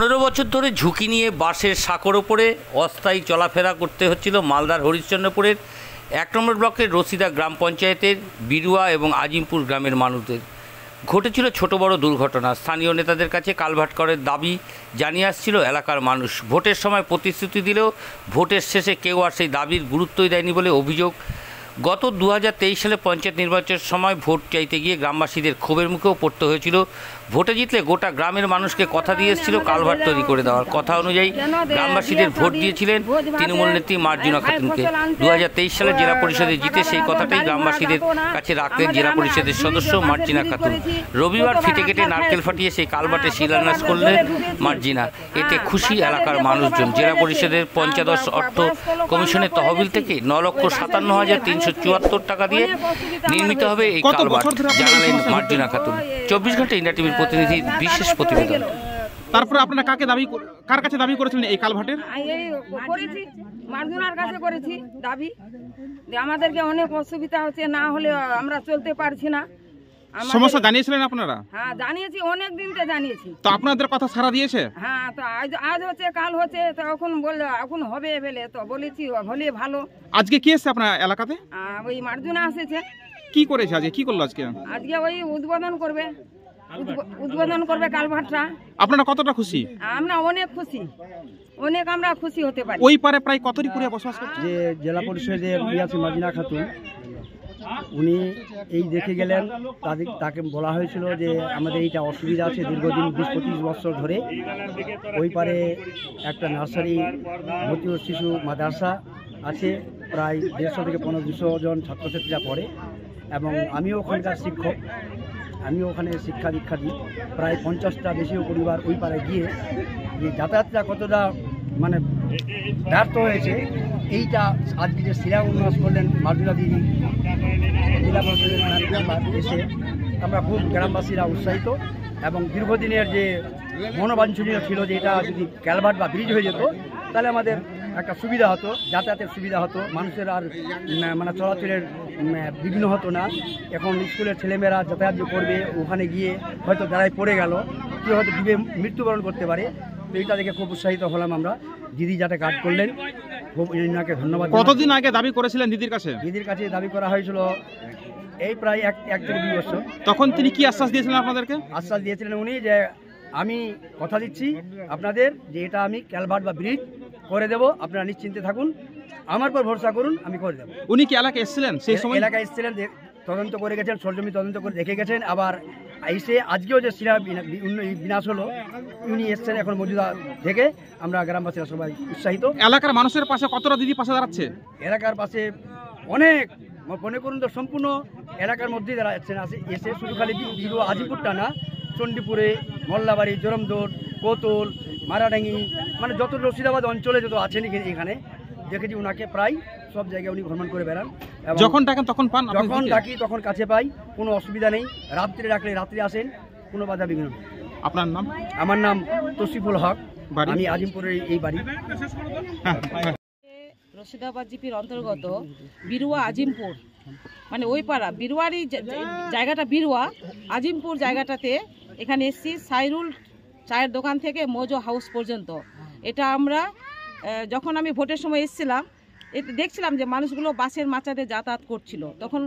15 বছর ধরে ঝুঁকি নিয়ে বাসের সাঁকোর ওপরে অস্থায়ী চলাফেরা করতে হচ্ছিল মালদার হরিশ্চন্দ্রপুরের 1 নম্বর ব্লকের রসিদা গ্রাম পঞ্চায়েতের বিরুয়া এবং আজিমপুর গ্রামের মানুষদের। ঘটেছিল ছোট বড় দুর্ঘটনা। স্থানীয় নেতাদের কাছে কালভার্ট করার দাবি জানিয়ে আসছিল এলাকার মানুষ। ভোটের সময় প্রতিশ্রুতি দিলেও ভোটের শেষে কেউ আর সেই দাবির গুরুত্বই দেয়নি বলে অভিযোগ। গত 2023 সালে পঞ্চায়েত নির্বাচনের সময় ভোট চাইতে গিয়ে গ্রামবাসীদের ক্ষোভের মুখেও পড়তে হয়েছিল। ভোটে জিতলে গোটা গ্রামের মানুষকে কথা দিয়ে এসেছিল কালভার্ট তৈরি করে দেওয়ার। কথা অনুযায়ী গ্রামবাসীদের ভোট দিয়েছিলেন তৃণমূল নেত্রী মার্জিনা খাতুনকে। 2023 সালে জেলা পরিষদে জিতে সেই কথাটাই গ্রামবাসীদের কাছে রাখলেন জেলা পরিষদের সদস্য মার্জিনা খাতুন। রবিবার ফিতে কেটে নারকেল ফাটিয়ে সেই কালভার্টে শিলান্যাস করলেন মার্জিনা। এতে খুশি এলাকার মানুষজন। জেলা পরিষদের পঞ্চদশ অর্থ কমিশনের তহবিল থেকে 9,57,374 টাকা দিয়ে নির্মিত হবে এই কালভার্ট, জানালেন মার্জিনা খাতুন। 24 ঘন্টা ইন্ডিয়া টিভির প্রতিনিধির বিশেষ প্রতিবেদন। তারপরে আপনারা কার কাছে দাবি করেছিলেন এই কালভার্টের? করেছি মার্জিনার কাছে করেছি দাবি। আমাদেরকে অনেক অসুবিধা হচ্ছে, না হলে আমরা চলতে পারছি না। সমস্যা জানিয়েছিলেন আপনারা? হ্যাঁ জানিয়েছি, অনেক দিনতে জানিয়েছি। তো আপনাদের কথা সাড়া দিয়েছে? হ্যাঁ, তো আজ হচ্ছে কাল হচ্ছে, তো এখন বললো এখন হবে বলে, তো বলেছি হলে ভালো। আজকে কি এসছে আপনার এলাকাতে? ওই মার্জিনা এসেছে। কি করেছে আজকে? কি করলো আজকে? আজকে ওই উদ্বোধন করবে কালভার্টটা। আপনারা কতটা খুশি? আমরা অনেক খুশি, অনেক আমরা খুশি হতে পারি। ওই পারে প্রায় কতটি পরিবার বসবাস করছে? যে জেলা পরিষদের মার্জিনা খাতুন, উনি এই দেখে গেলেন। তাকে বলা হয়েছিল যে আমাদের এইটা অসুবিধা আছে দীর্ঘদিন 20-25 বছর ধরে। ওই পারে একটা নার্সারি, ভর্তি শিশু মাদ্রাসা আছে, প্রায় 150 থেকে 200 জন ছাত্রছাত্রীরা পড়ে, এবং আমিও ওখানকার শিক্ষক। আমিও ওখানে শিক্ষা দীক্ষা দিই। প্রায় 50টা বেশিও পরিবার ওই পারে গিয়ে যে যাতায়াতটা কতটা মানে ব্যর্থ হয়েছে, এইটা আজকে যে শিলান্যাস করলেন মার্জিনা দিদি জেলা পরিষদের এসে, আমরা খুব গ্রামবাসীরা উৎসাহিত। এবং দীর্ঘদিনের যে মনোবাঞ্ছনীয় ছিল যে এটা যদি কালভার্ট বা ব্রিজ হয়ে যেত তাহলে আমাদের একটা সুবিধা হতো, যাতায়াতের সুবিধা হতো, মানুষের আর মানে চলাচলের বিঘ্ন হতো না। এখন স্কুলের ছেলেমেয়েরা যাতায়াত করবে, ওখানে গিয়ে হয়তো দাঁড়ায় পড়ে গেল, কেউ হয়তো ডুবে মৃত্যুবরণ করতে পারে। তো এইটা দেখে খুব উৎসাহিত হলাম আমরা। দিদি যাতে কাজ করলেন, খুব ইনাকে ধন্যবাদ। কতদিন আগে দাবি করেছিলেন দিদির কাছে? দিদির কাছে দাবি করা হয়েছিল এই প্রায় 1 থেকে 2 বছর। তখন তিনি কি আশ্বাস দিয়েছিলেন আপনাদেরকে? আশ্বাস দিয়েছিলেন উনি যে আমি কথা দিচ্ছি আপনাদের যে এটা আমি কালভার্ট বা ব্রিজ করে দেব, আপনারা নিশ্চিন্তে থাকুন, আমার পর ভরসা করুন, আমি করে দেবো। উনি কি এলাকায় এসেছিলেন? সেই সময় এলাকায় এসেছিলেন, তদন্ত করে গেছেন, সরজমি তদন্ত করে দেখে গেছেন। আবার এসে আজকেও যে শিলা বিনাশ হলো, উনি এসছেন এখন মজুদা থেকে। আমরা গ্রামবাসীরা সবাই উৎসাহিত। এলাকার মানুষের পাশে কতটা দিদি পাশে দাঁড়াচ্ছে? এলাকার পাশে অনেক, মনে করুন তো সম্পূর্ণ এলাকার মধ্যেই দাঁড়াচ্ছেন এসে। শুধু খালি বিরুয়া আজিমপুরটা না, চণ্ডীপুরে, মোল্লাবাড়ি, জরমদৌড়, কোতল, মারাডাঙ্গি, মানে যত রশিদাবাদ অঞ্চলে যত আছেন এখানে দেখেছি ওনাকে প্রায় সব জায়গায় উনি ভ্রমণ করে বেড়ান। যখন ডাকেন তখন পান? যখন ডাকি তখন কাছে পাই, কোনো অসুবিধা নেই। রাত্রে ডাকলে রাত্রে আসেন, কোনো বাধা বিঘ্ন নেই। আপনার নাম? আমার নাম তসিফুল হক, আমি আজিমপুরের এই বাড়ি। রশিদাবাদ জিপির অন্তর্গত বিরুয়া আজিমপুর, মানে ওই পাড়া বিরুয়ারই জায়গাটা, বিরুয়া আজিমপুর জায়গাটাতে এখানে এসছি। সাইরুল চায়ের দোকান থেকে মোজো হাউস পর্যন্ত এটা আমরা যখন আমি ভোটের সময় এসেছিলাম, দেখছিলাম যে মানুষগুলো বাসের মাচাতে যাতায়াত করছিল। তখন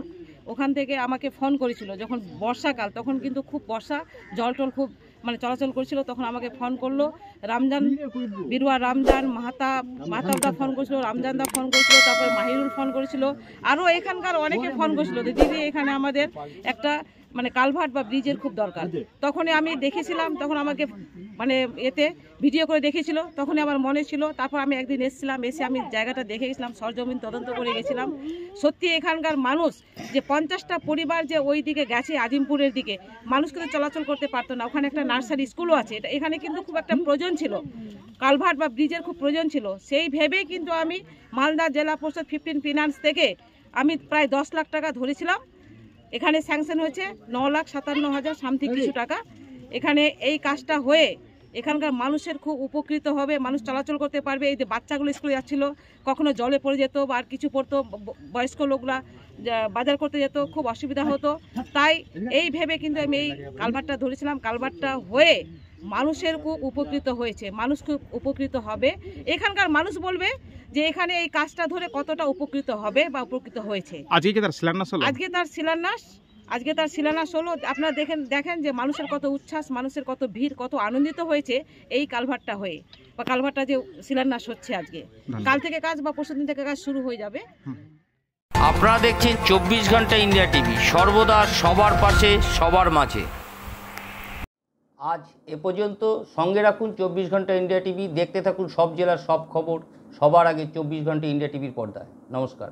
ওখান থেকে আমাকে ফোন করেছিল, যখন বর্ষাকাল, তখন কিন্তু খুব বর্ষা, জল খুব মানে চলাচল করছিল। তখন আমাকে ফোন করলো রামজান, বিরুয়া রামজান মাতাবদা ফোন করেছিল, রামজানদা ফোন করেছিল, তারপরে মাহিরুল ফোন করেছিল, আরও এখানকার অনেকে ফোন করেছিল যে দিদি এখানে আমাদের একটা মানে কালভার্ট বা ব্রিজের খুব দরকার। তখনই আমি দেখেছিলাম, তখন আমাকে মানে এতে ভিডিও করে দেখেছিল, তখনই আমার মনে ছিল। তারপর আমি একদিন এসেছিলাম, এসে আমি জায়গাটা দেখে গেছিলাম, সরজমিন তদন্ত করে গেছিলাম। সত্যি এখানকার মানুষ যে 50টা পরিবার যে ওই দিকে গেছে আজিমপুরের দিকে, মানুষ কিন্তু চলাচল করতে পারতো না। ওখানে একটা নার্সারি স্কুলও আছে, এখানে কিন্তু খুব একটা প্রয়োজন ছিল, কালভার্ট বা ব্রিজের খুব প্রয়োজন ছিল। সেই ভেবেই কিন্তু আমি মালদা জেলা পরিষদ 15 ফিনান্স থেকে আমি প্রায় 10 লাখ টাকা ধরেছিলাম। এখানে স্যাংশন হয়েছে 9,57,000 সামথিং কিছু টাকা। এখানে এই কাজটা হয়ে এখানকার মানুষের খুব উপকৃত হবে, মানুষ চলাচল করতে পারবে। এই যে বাচ্চাগুলো স্কুলে যাচ্ছিল, কখনো জলে পড়ে যেত বা আর কিছু পড়তো, বয়স্ক লোকরা বাজার করতে যেত, খুব অসুবিধা হতো। তাই এই ভেবে কিন্তু আমি এই কালভার্টটা ধরেছিলাম। কালভার্টটা হয়ে মানুষের খুব উপকৃত হয়েছে, মানুষ খুব উপকৃত হবে। এখানকার মানুষ বলবে যে এখানে এই কাজটা ধরে কতটা উপকৃত হবে বা উপকৃত হয়েছে। আজকে কি তার শিলান্যাস হলো? আজকে তার শিলান্যাস হলো। আপনারা দেখেন যে মানুষের কত উচ্ছ্বাস, মানুষের কত ভিড়, কত আনন্দিত হয়েছে এই কালভারটা হয়ে, বা কালভারটা যে শিলান্যাস হচ্ছে আজকে। কাল থেকে কাজ বা পরশুদিন থেকে কাজ শুরু হয়ে যাবে। আপনারা দেখছেন 24 ঘন্টা ইন্ডিয়া টিভি, সর্বদা সবার পাশে, সবার মাঝে। আজ এ পর্যন্ত। সঙ্গে রাখুন 24 ঘন্টা ইন্ডিয়া টিভি। দেখতে থাকুন সব জেলার সব খবর সবার আগে 24 ঘন্টা ইন্ডিয়া টিভির পর্দায়। নমস্কার।